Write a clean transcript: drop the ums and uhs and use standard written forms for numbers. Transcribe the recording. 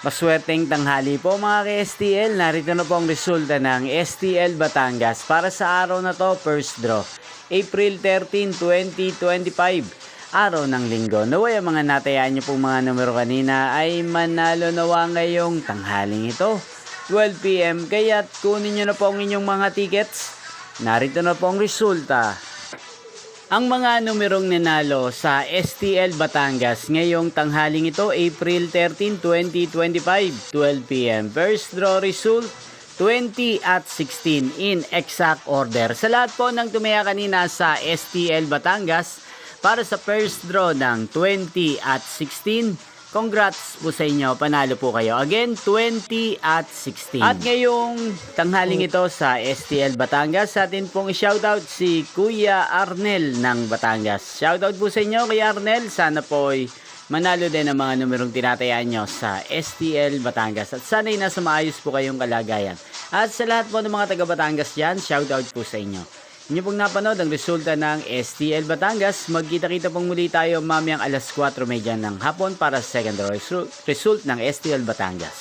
Maswerteng tanghali po mga ka-STL. Narito na po ang resulta ng STL Batangas para sa araw na to, first draw. April 13, 2025. Araw ng linggo. Naway ang mga natayaan nyo pong mga numero kanina ay manalo nawa ngayong tanghaling ito. 12 PM. Kaya't kunin nyo na po ang inyong mga tickets. Narito na po ang resulta. Ang mga numerong nanalo sa STL Batangas ngayong tanghaling ito, April 13, 2025, 12 PM. First draw result, 20 at 16 in exact order. Sa lahat po ng tumaya kanina sa STL Batangas para sa first draw ng 20 at 16, congrats po sa inyo, panalo po kayo. Again, 20 at 16. At ngayong tanghaling ito sa STL Batangas, sa atin pong shoutout si Kuya Arnel ng Batangas. Shoutout po sa inyo, Kuya Arnel. Sana po ay manalo din ang mga numerong tinatayaan nyo sa STL Batangas. At sana'y nasa maayos po kayong kalagayan. At sa lahat po ng mga taga Batangas dyan, shoutout po sa inyo. Inyo pong napanood ang resulta ng STL Batangas. Magkita-kita pong muli tayo mamayang alas 4:30 ng hapon para sa second draw result ng STL Batangas.